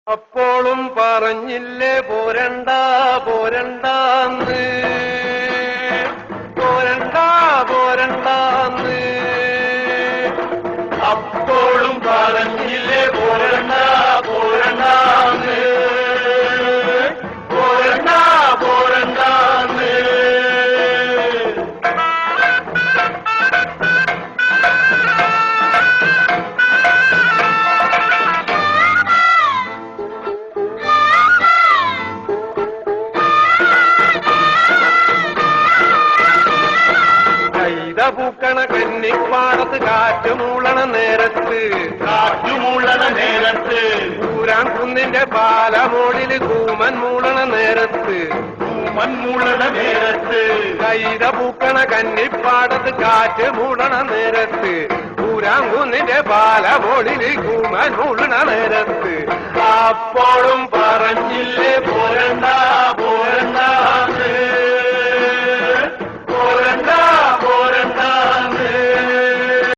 അപ്പോളും പറഞ്ഞില്ലേ പോരണ്ട പോരണ്ടാന്ന് പോരണ്ട പോരണ്ടാന്ന് അപ്പോളും പറഞ്ഞില്ലേ പോരണ്ട പോരണ്ടാന്ന് പോരണ്ട പോരണ്ടാന്ന് പൂക്കണ കന്നിപ്പാടത്ത് കാറ്റുമൂളണ നേരത്ത് ഊരാൻ കുന്നിന്റെ പാലമോളില് കൂമൻ മൂളണ നേരത്ത് കൈത പൂക്കണ കന്നിപ്പാടത്ത് കാറ്റ് മൂളണ നേരത്ത് ഊരാൻ കുന്നിന്റെ പാലമോളില് കൂമൻ മൂളണ നേരത്ത് അപ്പോഴും പറഞ്ഞു